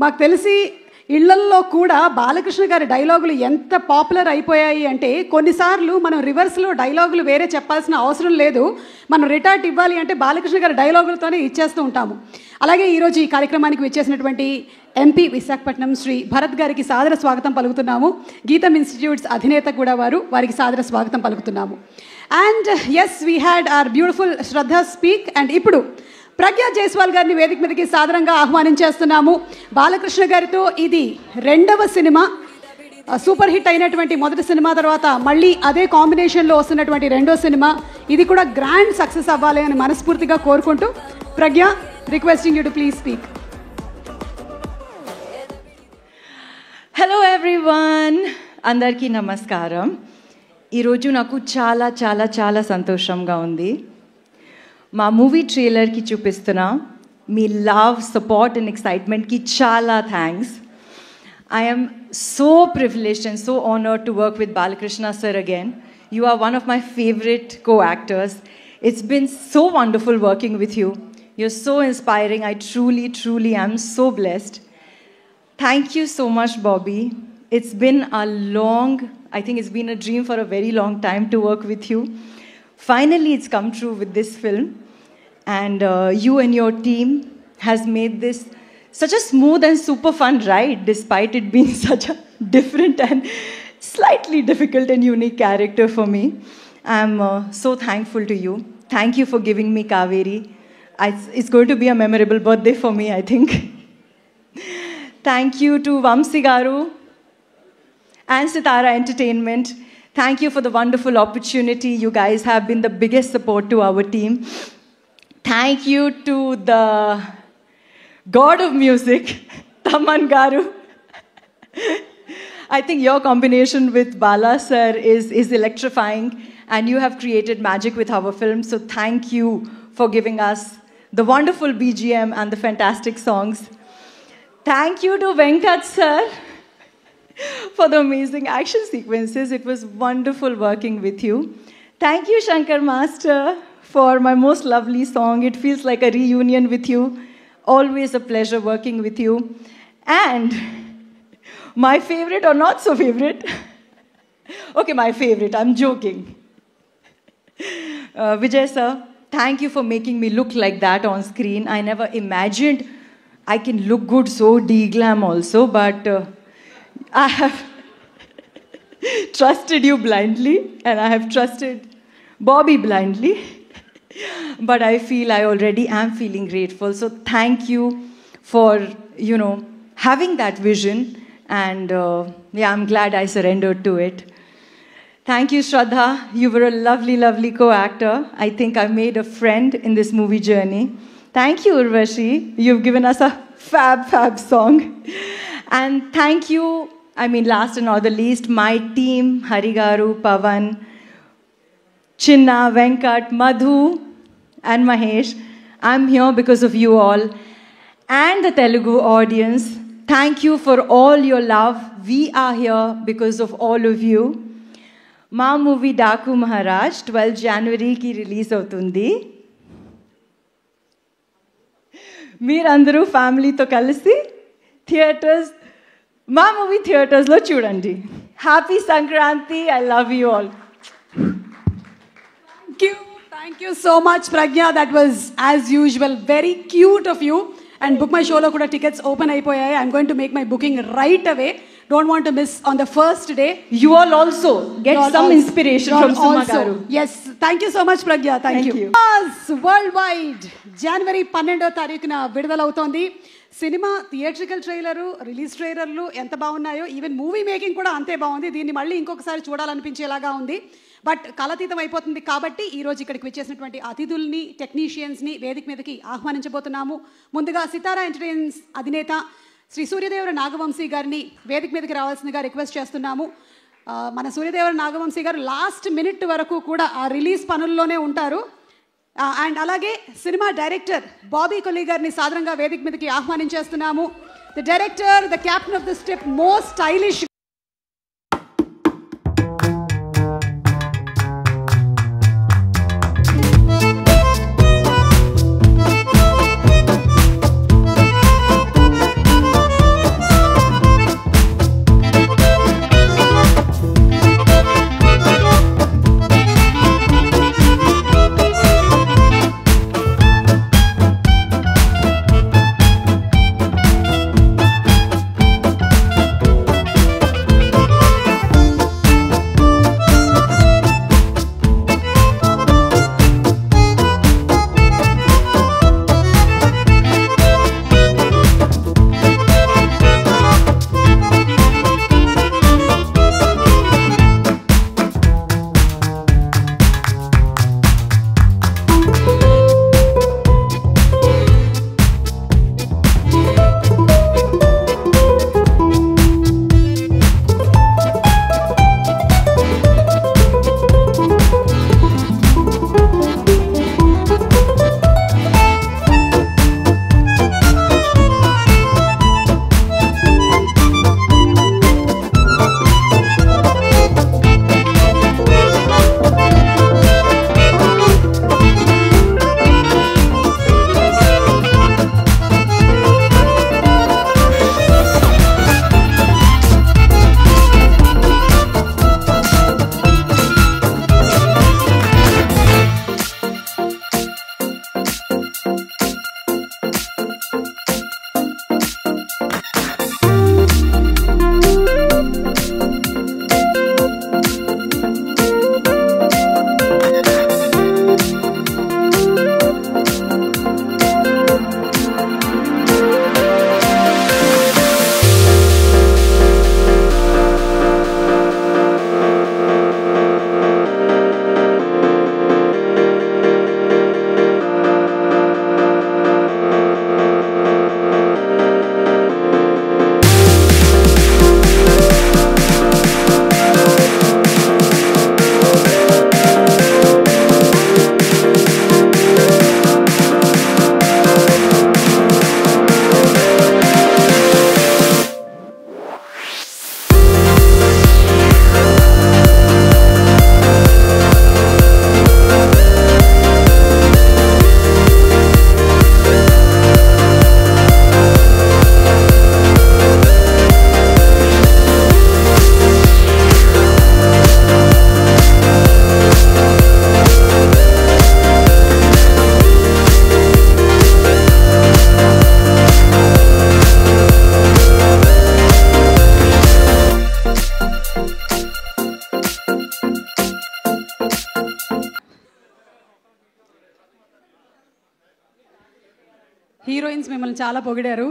మాకు తెలిసి ఇళ్లల్లో కూడా బాలకృష్ణ గారి డైలాగులు ఎంత పాపులర్ అయిపోయాయి అంటే కొన్నిసార్లు మనం రివర్స్లో డైలాగులు వేరే చెప్పాల్సిన అవసరం లేదు, మనం రిటార్ట్ ఇవ్వాలి అంటే బాలకృష్ణ గారి డైలాగులతోనే ఇచ్చేస్తూ ఉంటాము. అలాగే ఈరోజు ఈ కార్యక్రమానికి విచ్చేసినటువంటి ఎంపీ విశాఖపట్నం శ్రీ భరత్ గారికి సాదర స్వాగతం పలుకుతున్నాము. గీతం ఇన్స్టిట్యూట్స్ అధినేత కూడా వారికి సాదర స్వాగతం పలుకుతున్నాము. And yes, we had our beautiful Shraddha speak. And ఇప్పుడు ప్రజ్ఞా జైస్వాల్ గారిని వేదిక మీదకి సాదరంగా ఆహ్వానించేస్తున్నాము. బాలకృష్ణ గారితో ఇది రెండవ సినిమా, సూపర్ హిట్ అయినటువంటి మొదటి సినిమా తర్వాత మళ్ళీ అదే కాంబినేషన్లో వస్తున్నటువంటి రెండో సినిమా. ఇది కూడా గ్రాండ్ సక్సెస్ అవ్వాలి అని మనస్ఫూర్తిగా కోరుకుంటూ, Pragya, requesting you to please speak. Hello everyone, అందరికీ నమస్కారం. ఈరోజు నాకు చాలా చాలా చాలా సంతోషంగా ఉంది. మా మూవీ ట్రైలర్కి చూపిస్తున్నా మీ లవ్, సపోర్ట్ అండ్ ఎక్సైట్మెంట్కి చాలా thanks. I am so privileged and so honored to work with Balakrishna sir again. You are one of my favorite co-actors. It's been so wonderful working with you. You're so inspiring. I truly, truly am so blessed. Thank you so much, Bobby. It's been a long, I think it's been a dream for a very long time to work with you. Finally, it's come true with this film. And you and your team has made this such a smooth and super fun ride, despite it being such a different and slightly difficult and unique character for me. I'm so thankful to you. Thank you for giving me Kaveri. It's going to be a memorable birthday for me, I think. Thank you to Vamsi Garu and Sitara Entertainment. Thank you for the wonderful opportunity. You guys have been the biggest support to our team. Thank you to the God of music, Taman Garu. I think your combination with Bala sir is electrifying, and you have created magic with our film. So thank you for giving us the wonderful BGM and the fantastic songs. Thank you to Venkat sir for the amazing action sequences. It was wonderful working with you. Thank you, Shankar Master, for my most lovely song. It feels like a reunion with you. Always a pleasure working with you. And my favorite or not so favorite, okay, my favorite, I'm joking. Vijay sir, thank you for making me look like that on screen. I never imagined I can look good so de-glam also, but I have trusted you blindly, and I have trusted Bobby blindly. But I feel I already am feeling grateful. So thank you for, having that vision. And I'm glad I surrendered to it. Thank you, Shraddha. You were a lovely, lovely co-actor. I think I made a friend in this movie journey. Thank you, Urvashi. You've given us a fab song. And thank you, last and not the least, my team, Harigaru, Pavan, Chinna, Venkat, Madhu, and Mahesh. I'm here because of you all and the Telugu audience. Thank you for all your love. We are here because of all of you. Ma movie Daku Maharaj 12 January ki release avutundi. Meerandaru family to kalisi theaters, Ma movie theaters lo chudandi. Happy Sankranti. I love you all. Thank you so much, Pragya. That was, as usual, very cute of you. And Book My Show lo kuda tickets open అయిపోయాయి. I'm going to make my booking right away. Don't want to miss on the first day. You all also get some inspiration from Suma Garu. Yes, thank you so much, Pragya. Thank you. Worldwide January 12వ తారీఖున విడుదలవుతోంది. Cinema theatrical trailer, release ట్రైలర్లు ఎంత బాగున్నాయో, even movie making కూడా అంతే బాగుంది. దీన్ని మళ్ళీ ఇంకొకసారి చూడాలనిపించేలాగా ఉంది. బట్ కళాతీతం అయిపోతుంది కాబట్టి ఈరోజు ఇక్కడికి వచ్చేసినటువంటి అతిథుల్ని, టెక్నీషియన్స్ని వేదిక మీదకి ఆహ్వానించబోతున్నాము. ముందుగా సితారా ఎంటర్టైన్మెంట్స్ అధినేత శ్రీ సూర్యదేవర నాగవంశీ గారిని వేదిక మీదకి రావాల్సిందిగా రిక్వెస్ట్ చేస్తున్నాము. మన సూర్యదేవర నాగవంశీ గారు లాస్ట్ మినిట్ వరకు కూడా ఆ రిలీజ్ పనుల్లోనే ఉంటారు. అండ్ అలాగే సినిమా డైరెక్టర్ బాబీ కొల్లి గారిని సాదరంగా వేదిక మీదకి ఆహ్వానించేస్తున్నాము. The director, the captain of the step, most stylish heroines మిమ్మల్ని చాలా పొగిడారు.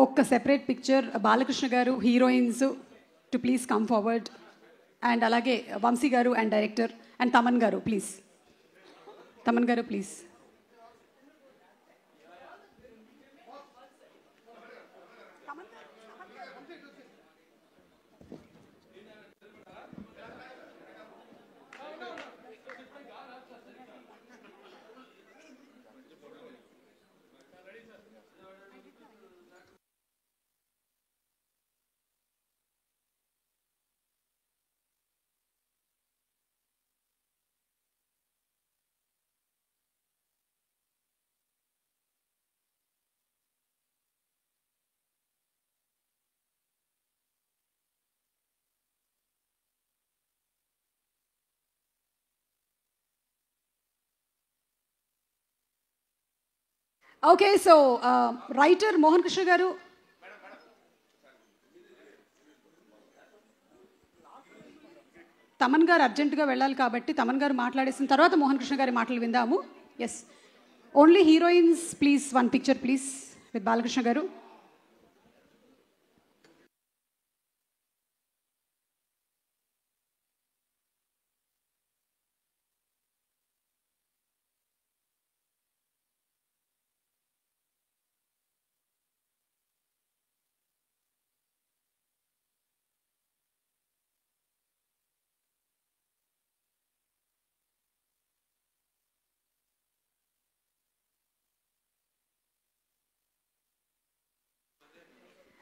ఒక్క సెపరేట్ పిక్చర్ బాలకృష్ణ గారు heroines to please come forward, and అలాగే వంశీ గారు అండ్ డైరెక్టర్ అండ్ తమన్ గారు ప్లీజ్. తమన్ గారు please. Okay, so writer Mohan Krishna గారు, తమన్ గారు అర్జెంటుగా వెళ్ళాలి కాబట్టి తమన్ గారు మాట్లాడేసిన తర్వాత మోహన్ కృష్ణ గారి మాటలు విందాము. Yes, only heroines please, one picture please with Balakrishna గారు.